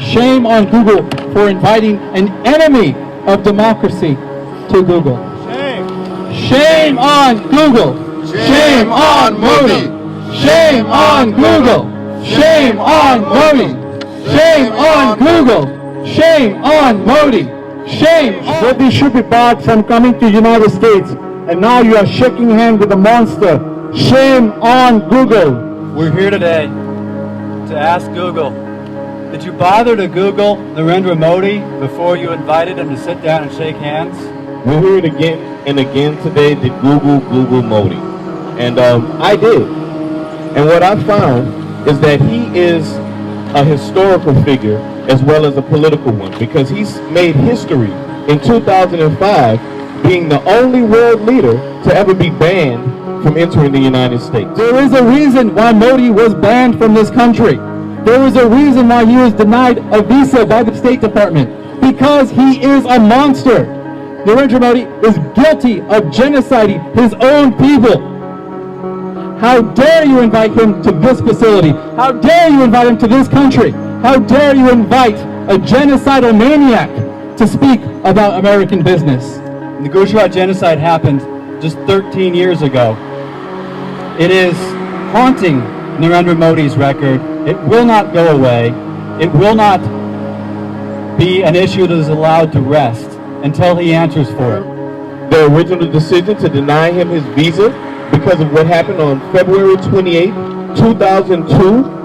Shame on Google for inviting an enemy of democracy to Google. Shame on Google. Shame on Modi. Shame on Google. Shame on Modi. Shame on Google. Shame on Modi. Shame. Modi should be barred from coming to United States, and now you are shaking hands with a monster. Shame on Google. We're here today to ask Google, did you bother to Google Narendra Modi before you invited him to sit down and shake hands? We're here again and again today to Google Modi. And I did. And what I found is that he is a historical figure as well as a political one, because he's made history in 2005 being the only world leader to ever be banned from entering the United States. There is a reason why Modi was banned from this country. There is a reason why he was denied a visa by the State Department, because he is a monster. Narendra Modi is guilty of genociding his own people. How dare you invite him to this facility? How dare you invite him to this country? How dare you invite a genocidal maniac to speak about American business? The Gujarat genocide happened just 13 years ago. It is haunting Narendra Modi's record. It will not go away. It will not be an issue that is allowed to rest until he answers for it. The original decision to deny him his visa because of what happened on February 28, 2002,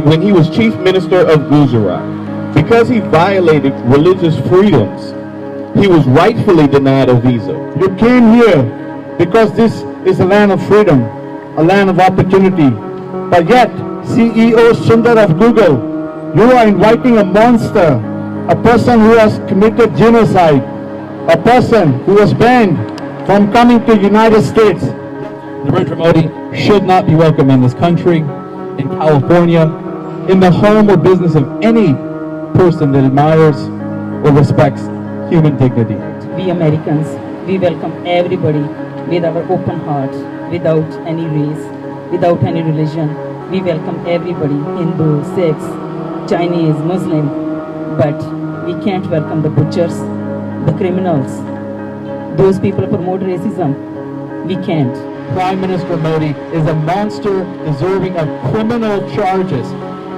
when he was Chief Minister of Gujarat. Because he violated religious freedoms, he was rightfully denied a visa. You came here because this is a land of freedom, a land of opportunity. But yet, CEO Sundar of Google, you are inviting a monster, a person who has committed genocide, a person who was banned from coming to the United States. Narendra Modi should not be welcome in this country, in California, in the home or business of any person that admires or respects human dignity. We Americans, we welcome everybody with our open hearts, without any race, without any religion. We welcome everybody, Hindu, Sikhs, Chinese, Muslim, but we can't welcome the butchers, the criminals, those people who promote racism. We can't. Prime Minister Modi is a monster deserving of criminal charges.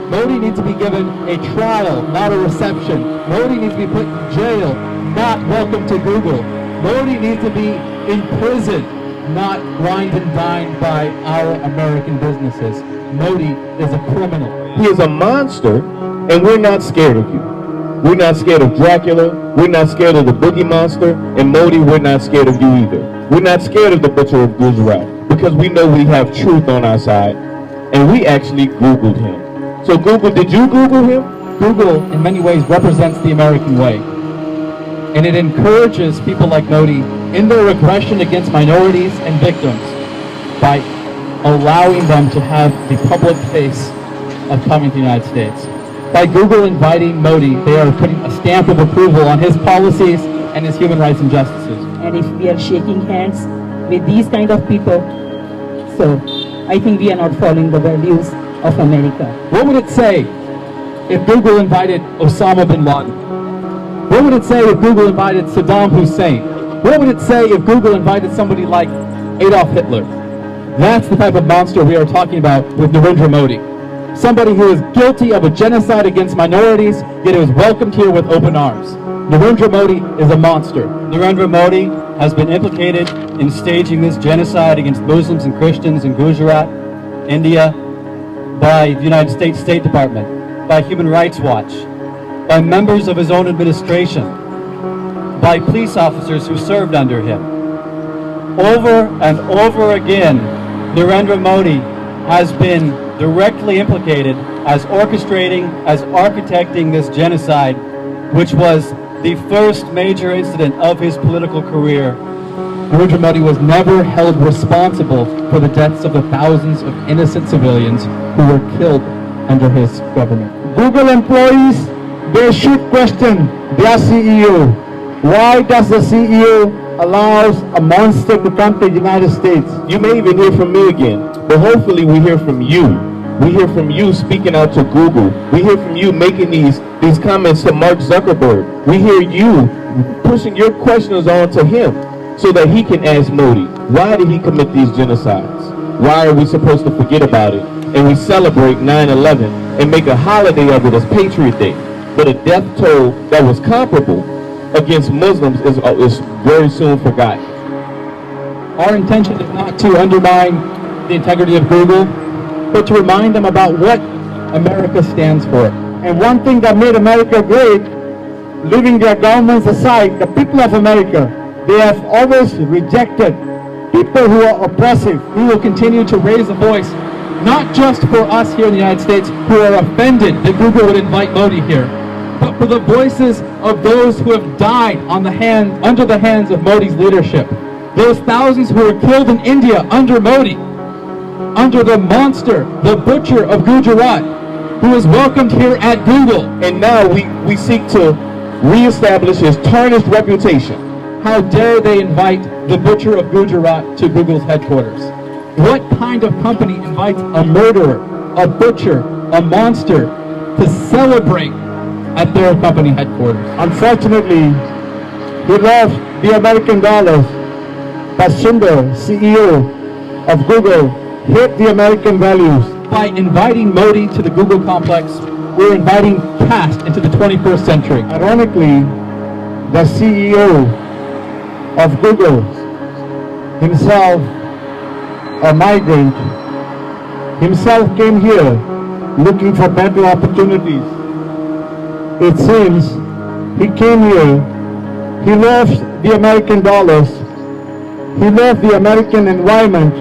Modi needs to be given a trial, not a reception. Modi needs to be put in jail, not welcome to Google. Modi needs to be in prison, not wined and dined by our American businesses. Modi is a criminal. He is a monster, and we're not scared of you. We're not scared of Dracula. We're not scared of the Boogie Monster. And Modi, we're not scared of you either. We're not scared of the Butcher of Gujarat, because we know we have truth on our side, and we actually Googled him. So Google, did you Google him? Google, in many ways, represents the American way. And it encourages people like Modi in their aggression against minorities and victims by allowing them to have the public face of coming to the United States. By Google inviting Modi, they are putting a stamp of approval on his policies and his human rights injustices. And if we are shaking hands with these kind of people, so I think we are not following the values of America. What would it say if Google invited Osama bin Laden? What would it say if Google invited Saddam Hussein? What would it say if Google invited somebody like Adolf Hitler? That's the type of monster we are talking about with Narendra Modi. Somebody who is guilty of a genocide against minorities, yet is welcomed here with open arms. Narendra Modi is a monster. Narendra Modi has been implicated in staging this genocide against Muslims and Christians in Gujarat, India, by the United States State Department, by Human Rights Watch, by members of his own administration, by police officers who served under him. Over and over again, Narendra Modi has been directly implicated as orchestrating, as architecting this genocide, which was the first major incident of his political career. Narendra Modi was never held responsible for the deaths of the thousands of innocent civilians who were killed under his government. Google employees, they should question their CEO. Why does the CEO allows a monster to come to the United States? You may even hear from me again, but hopefully we hear from you. We hear from you speaking out to Google. We hear from you making these comments to Mark Zuckerberg. We hear you pushing your questions on to him so that he can ask Modi, why did he commit these genocides? Why are we supposed to forget about it? And we celebrate 9/11 and make a holiday of it as Patriot Day. But a death toll that was comparable against Muslims is very soon forgotten. Our intention is not to undermine the integrity of Google, but to remind them about what America stands for. And one thing that made America great, leaving their governments aside, the people of America, they have always rejected people who are oppressive. We will continue to raise a voice, not just for us here in the United States who are offended that Google would invite Modi here, but for the voices of those who have died under the hands of Modi's leadership. Those thousands who were killed in India under Modi, under the monster, the Butcher of Gujarat, who is welcomed here at Google. And now we seek to reestablish his tarnished reputation. How dare they invite the Butcher of Gujarat to Google's headquarters? What kind of company invites a murderer, a butcher, a monster to celebrate at their company headquarters? Unfortunately, he lost the American dollars, but Sundar, CEO of Google, hate the American values. By inviting Modi to the Google complex, we're inviting caste into the 21st century. Ironically, the CEO of Google, himself a migrant, himself came here looking for better opportunities. It seems he came here, he loved the American dollars, he loved the American environment,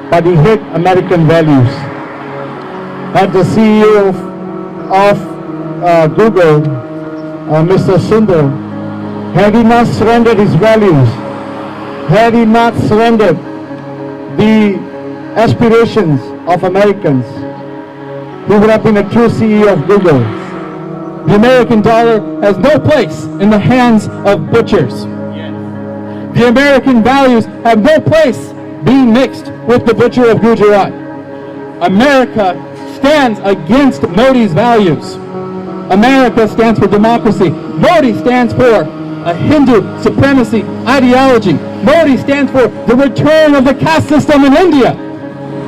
but he hate American values. As the CEO of Google, Mr. Sundar, had he not surrendered his values, had he not surrendered the aspirations of Americans, he would have been a true CEO of Google. The American dollar has no place in the hands of butchers. The American values have no place being mixed with the Butcher of Gujarat. America stands against Modi's values. America stands for democracy. Modi stands for a Hindu supremacy ideology. Modi stands for the return of the caste system in India.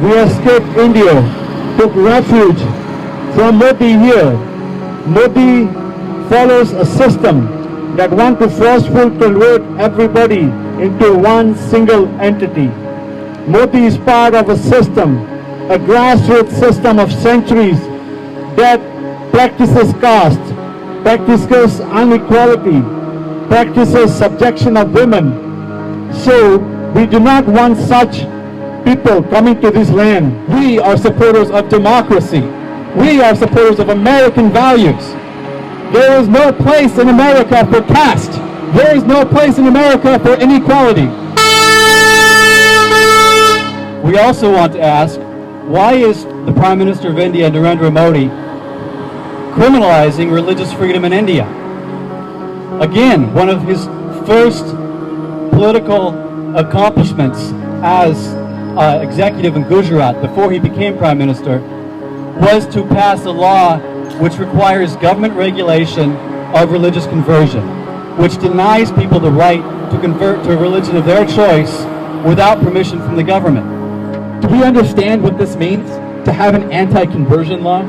We escaped India, took refuge from Modi here. Modi follows a system that wants to forcefully convert everybody into one single entity. Modi is part of a system, a grassroots system of centuries that practices caste, practices inequality, practices subjection of women. So we do not want such people coming to this land. We are supporters of democracy. We are supporters of American values. There is no place in America for caste. There is no place in America for inequality. We also want to ask, why is the Prime Minister of India, Narendra Modi, criminalizing religious freedom in India? Again, one of his first political accomplishments as executive in Gujarat before he became Prime Minister was to pass a law which requires government regulation of religious conversion, which denies people the right to convert to a religion of their choice without permission from the government. Do we understand what this means, to have an anti-conversion law?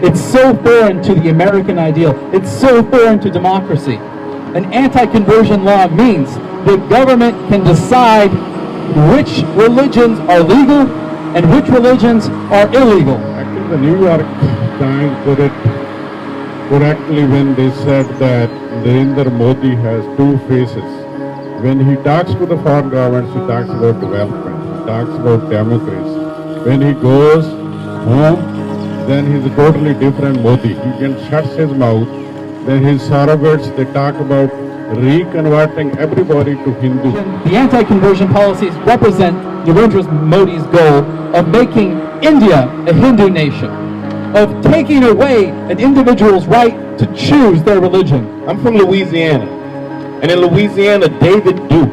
It's so foreign to the American ideal. It's so foreign to democracy. An anti-conversion law means the government can decide which religions are legal and which religions are illegal. Actually, the New York Times put it correctly when they said that Narendra Modi has two faces. When he talks to the foreign governments, he talks about development, he talks about democracy. When he goes home, then he's a totally different Modi. He can shut his mouth. Then his surrogates, they talk about reconverting everybody to Hindu. The anti-conversion policies represent Narendra Modi's goal of making India a Hindu nation, of taking away an individual's right to choose their religion. I'm from Louisiana, and in Louisiana, David Duke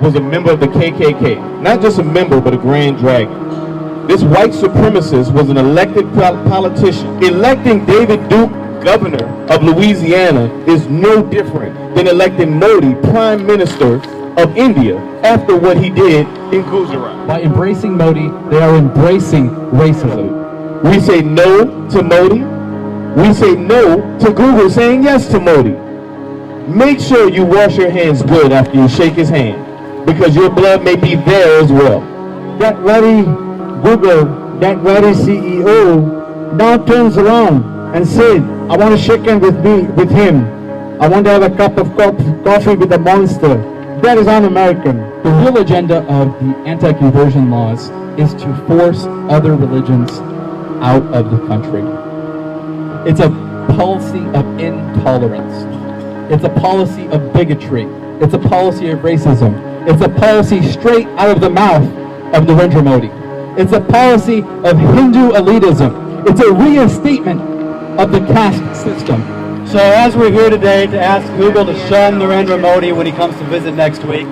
was a member of the KKK. Not just a member, but a grand dragon. This white supremacist was an elected politician. Electing David Duke governor of Louisiana is no different than electing Modi prime minister of India after what he did in Gujarat. By embracing Modi, they are embracing racism. We say no to Modi. We say no to Google saying yes to Modi. Make sure you wash your hands good after you shake his hand, because your blood may be there as well. That very Google, that very CEO now turns around and says, I want to shake hands with him. I want to have a cup of coffee with a monster. That is un-American. The real agenda of the anti-conversion laws is to force other religions out of the country. It's a policy of intolerance. It's a policy of bigotry. It's a policy of racism. It's a policy straight out of the mouth of Narendra Modi. It's a policy of Hindu elitism. It's a reinstatement of the caste system. So as we're here today to ask Google to shun Narendra Modi when he comes to visit next week,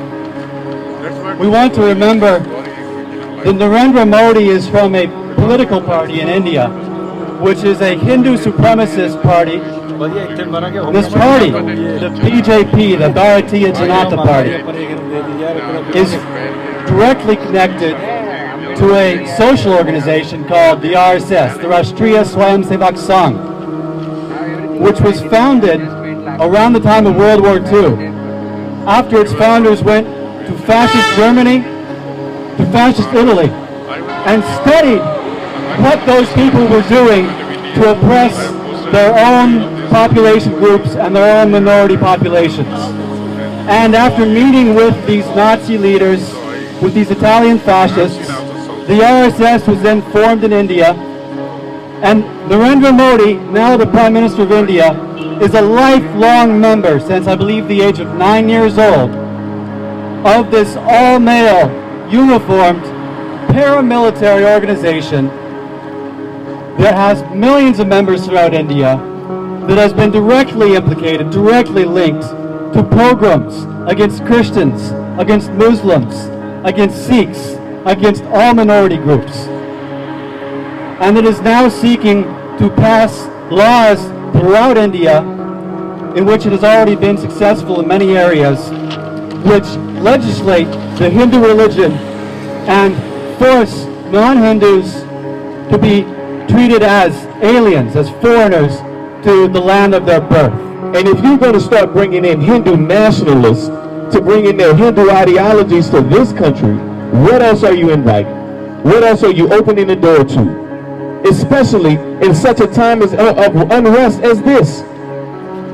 we want to remember that Narendra Modi is from a political party in India, which is a Hindu supremacist party. This party, the BJP, the Bharatiya Janata Party, is directly connected to a social organization called the RSS, the Rashtriya Swayamsevak Sangh, which was founded around the time of World War II, after its founders went to fascist Germany, to fascist Italy, and studied what those people were doing to oppress their own population groups and their own minority populations. And after meeting with these Nazi leaders, with these Italian fascists, the RSS was then formed in India, and Narendra Modi, now the Prime Minister of India, is a lifelong member, since I believe the age of 9 years old, of this all-male, uniformed, paramilitary organization that has millions of members throughout India, that has been directly implicated, directly linked to pogroms against Christians, against Muslims, against Sikhs, against all minority groups. And it is now seeking to pass laws throughout India, in which it has already been successful in many areas, which legislate the Hindu religion and force non-Hindus to be treated as aliens, as foreigners to the land of their birth. And if you're going to start bringing in Hindu nationalists to bring in their Hindu ideologies to this country, what else are you inviting? What else are you opening the door to? Especially in such a time of unrest as this,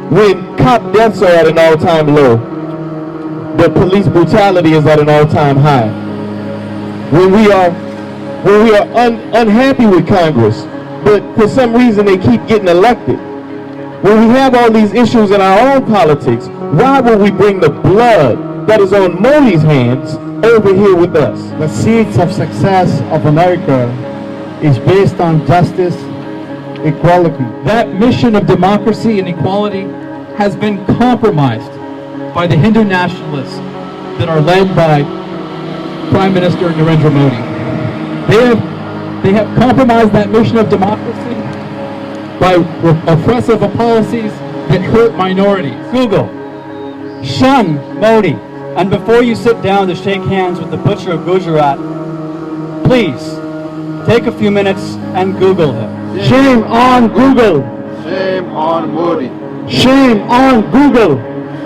when cop deaths are at an all-time low, the police brutality is at an all-time high, when we are unhappy with Congress, but for some reason they keep getting elected. When we have all these issues in our own politics, why would we bring the blood that is on Modi's hands over here with us? The seeds of success of America is based on justice, equality. That mission of democracy and equality has been compromised by the Hindu nationalists that are led by Prime Minister Narendra Modi. They have compromised that mission of democracy by oppressive policies that hurt minorities. Google, shun Modi. And before you sit down to shake hands with the Butcher of Gujarat, please take a few minutes and Google him. Shame on Google. Shame on Modi. Shame on Google.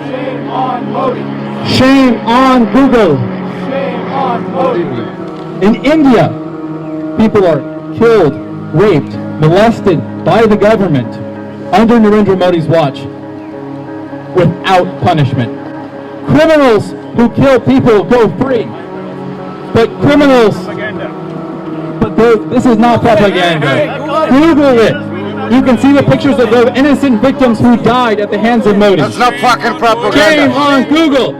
Shame on Modi. Shame on Google. Shame on Modi. In India, people are killed, raped, molested by the government under Narendra Modi's watch without punishment. Criminals who kill people go free, but criminals, this is not propaganda. Google it. You can see the pictures of those innocent victims who died at the hands of Modi. That's not fucking propaganda. Shame on Google.